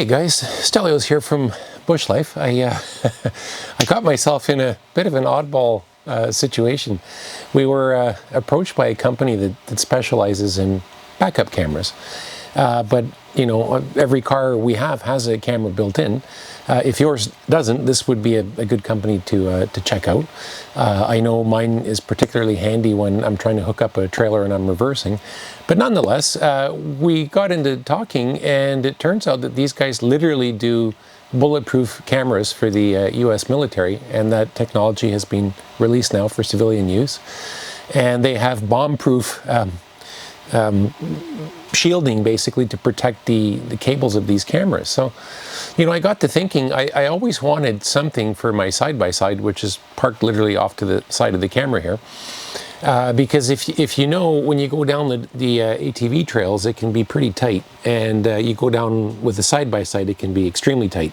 Hey guys, Stelios here from BushLife. I got myself in a bit of an oddball situation. We were approached by a company that specializes in backup cameras. But you know, every car we have has a camera built in. If yours doesn't, this would be a good company to check out. I know mine is particularly handy when I'm trying to hook up a trailer and I'm reversing. But nonetheless, we got into talking, and it turns out that these guys literally do bulletproof cameras for the US military, and that technology has been released now for civilian use. And they have bomb-proof shielding, basically, to protect the cables of these cameras. So, you know, I got to thinking, I always wanted something for my side-by-side, which is parked literally off to the side of the camera here. Because if you know, when you go down the ATV trails, it can be pretty tight, and you go down with a side-by-side, it can be extremely tight.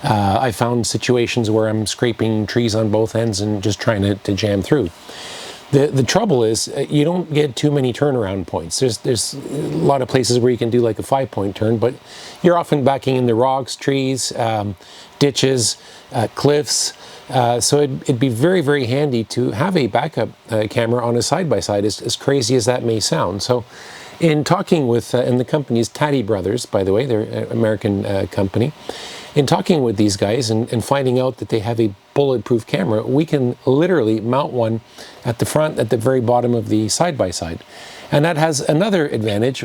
I found situations where I'm scraping trees on both ends and just trying to jam through. The trouble is, you don't get too many turnaround points. There's a lot of places where you can do like a 5-point turn, but you're often backing into rocks, trees, ditches, cliffs. So it'd be very, very handy to have a backup camera on a side-by-side, as crazy as that may sound. So in talking with, and the company is TadiBrothers, by the way, they're an American company. In talking with these guys and finding out that they have a bulletproof camera, we can literally mount one at the front, at the very bottom of the side-by-side. And that has another advantage.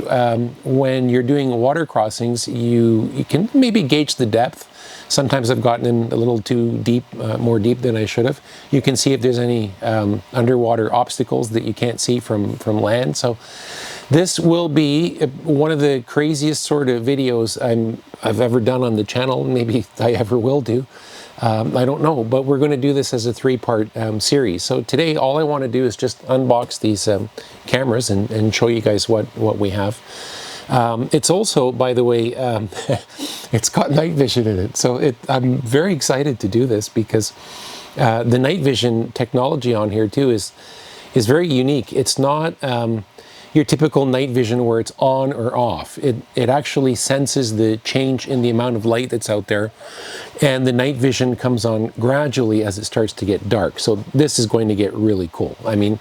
When you're doing water crossings, you can maybe gauge the depth. Sometimes I've gotten in a little too deep, more deep than I should have. You can see if there's any underwater obstacles that you can't see from land. So this will be one of the craziest sort of videos I've ever done on the channel. Maybe I ever will do. I don't know, but we're going to do this as a 3-part series. So today, all I want to do is just unbox these cameras and show you guys what we have. It's also, by the way, it's got night vision in it. So I'm very excited to do this because the night vision technology on here too is very unique. It's not your typical night vision where it's on or off. It actually senses the change in the amount of light that's out there, and the night vision comes on gradually as it starts to get dark. So this is going to get really cool. I mean,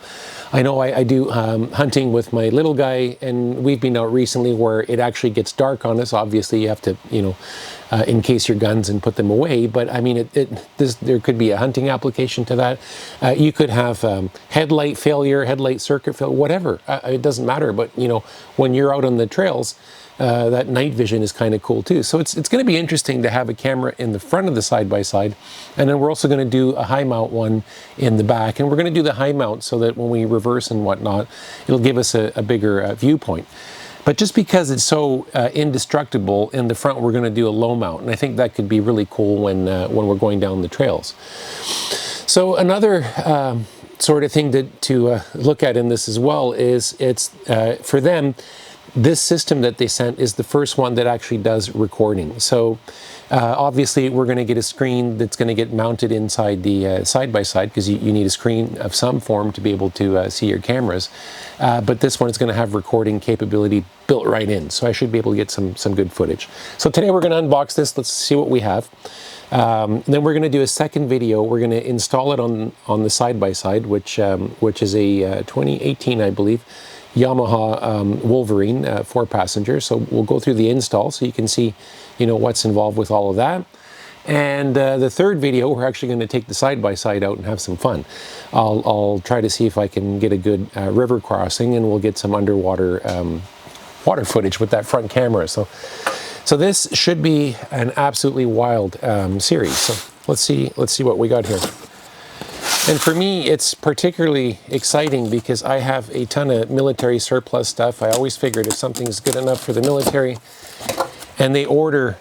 I know I do hunting with my little guy, and we've been out recently where it actually gets dark on us. Obviously, you have to, you know, encase your guns and put them away. But I mean, there could be a hunting application to that. You could have headlight failure, headlight circuit failure, whatever. It doesn't matter. But you know, when you're out on the trails, that night vision is kind of cool too. So it's going to be interesting to have a camera in the front of the side-by-side, and then we're also going to do a high mount one in the back, and we're going to do the high mount so that when we reverse and whatnot, it'll give us a bigger viewpoint. But just because it's so indestructible in the front, we're going to do a low mount, and I think that could be really cool when we're going down the trails. So another sort of thing to look at in this as well is it's for them. This system that they sent is the first one that actually does recording. So obviously we're going to get a screen that's going to get mounted inside the side-by-side, because you need a screen of some form to be able to see your cameras. But this one is going to have recording capability built right in. So I should be able to get some good footage. So today we're going to unbox this. Let's see what we have. Then we're going to do a second video. We're going to install it on the side-by-side, which is a 2018, I believe, Yamaha Wolverine 4-passenger. So we'll go through the install so you can see, you know, what's involved with all of that. And the third video, we're actually going to take the side-by-side out and have some fun. I'll try to see if I can get a good river crossing, and we'll get some underwater water footage with that front camera. So this should be an absolutely wild series. So let's see what we got here. And for me, it's particularly exciting because I have a ton of military surplus stuff. I always figured if something's good enough for the military, and they order,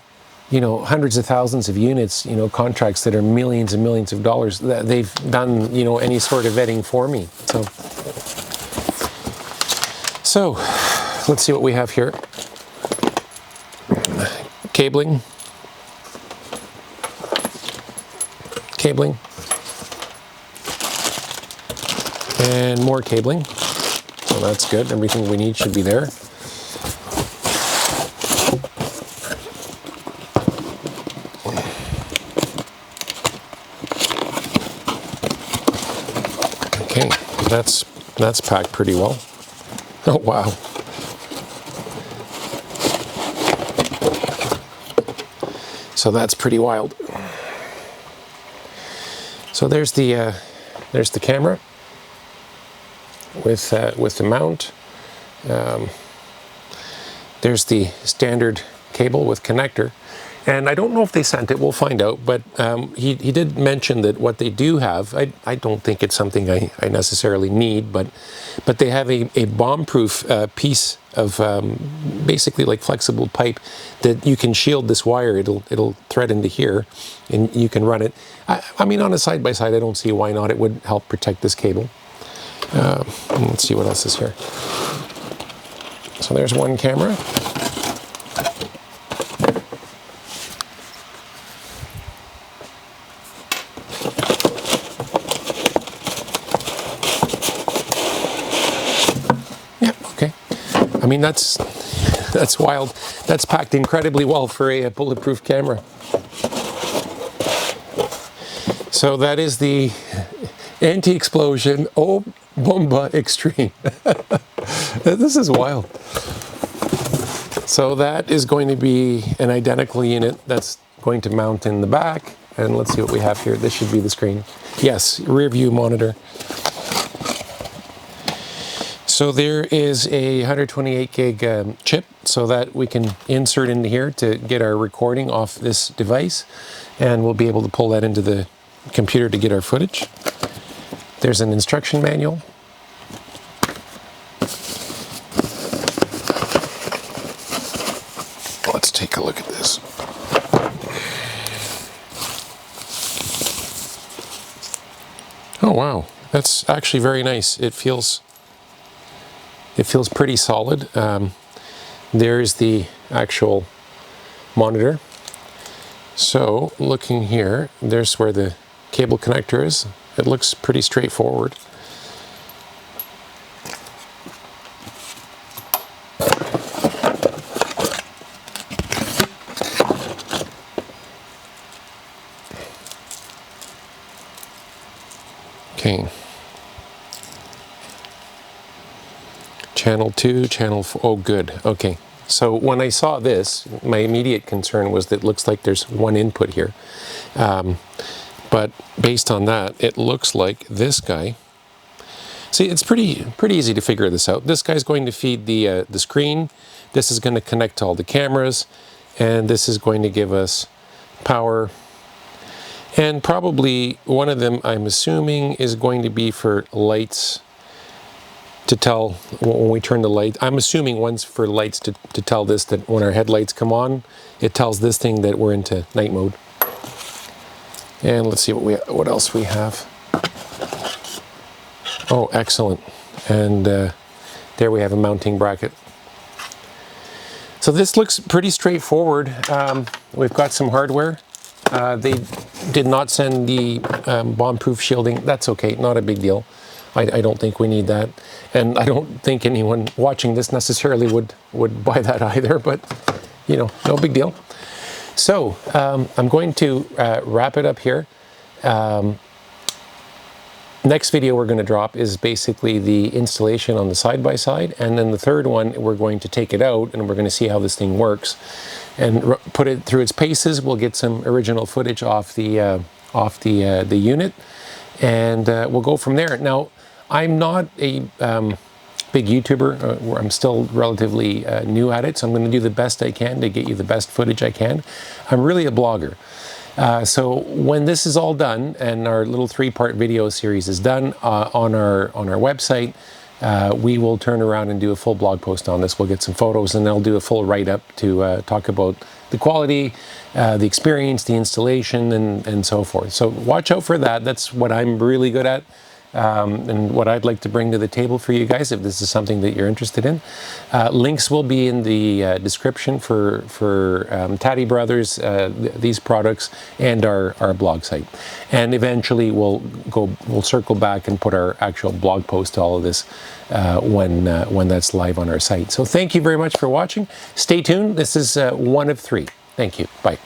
you know, hundreds of thousands of units, you know, contracts that are millions and millions of dollars, that they've done, you know, any sort of vetting for me. So let's see what we have here. Cabling. And more cabling. So that's good. Everything we need should be there. that's packed pretty well. Oh wow. So that's pretty wild. So there's the camera with the mount. There's the standard cable with connector. And I don't know if they sent it, we'll find out, but he did mention that what they do have, I don't think it's something I necessarily need, but they have a bomb-proof piece of basically like flexible pipe that you can shield this wire. It'll thread into here, and you can run it. I mean, on a side-by-side, I don't see why not. It would help protect this cable. Let's see what else is here. So there's one camera. I mean, that's wild. That's packed incredibly well for a bulletproof camera. So that is the anti-explosion Oh Bomba Extreme. This is wild. So that is going to be an identical unit that's going to mount in the back. And let's see what we have here. This should be the screen. Yes, rear view monitor. So there is a 128 gig chip so that we can insert into here to get our recording off this device, and we'll be able to pull that into the computer to get our footage. There's an instruction manual. Let's take a look at this. Oh wow, that's actually very nice. It feels pretty solid. There's the actual monitor. So looking here, there's where the cable connector is. It looks pretty straightforward. Okay. Channel 2, channel 4, oh good, okay. So when I saw this, my immediate concern was that it looks like there's one input here. But based on that, it looks like this guy, see, it's pretty easy to figure this out. This guy's going to feed the screen, this is going to connect to all the cameras, and this is going to give us power. And probably one of them, I'm assuming, is going to be for lights, to tell when we turn the light. I'm assuming one's for lights to tell this that when our headlights come on, it tells this thing that we're into night mode. And let's see what else we have. Oh, excellent. And there we have a mounting bracket. So this looks pretty straightforward. We've got some hardware. They did not send the bomb-proof shielding. That's okay, not a big deal. I don't think we need that. And I don't think anyone watching this necessarily would buy that either, but you know, no big deal. So I'm going to wrap it up here. Next video we're going to drop is basically the installation on the side-by-side, and then the third one we're going to take it out and we're going to see how this thing works and put it through its paces. We'll get some original footage off the unit, and we'll go from there. Now, I'm not a big YouTuber. I'm still relatively new at it, so I'm going to do the best I can to get you the best footage I can. I'm really a blogger. So when this is all done and our little 3-part video series is done on our website, we will turn around and do a full blog post on this. We'll get some photos and I'll do a full write-up to talk about the quality, the experience, the installation, and so forth. So watch out for that. That's what I'm really good at. And what I'd like to bring to the table for you guys, if this is something that you're interested in. Links will be in the description for TadiBrothers, these products, and our blog site. And eventually we'll circle back and put our actual blog post to all of this when that's live on our site. So thank you very much for watching. Stay tuned. This is one of 3. Thank you. Bye.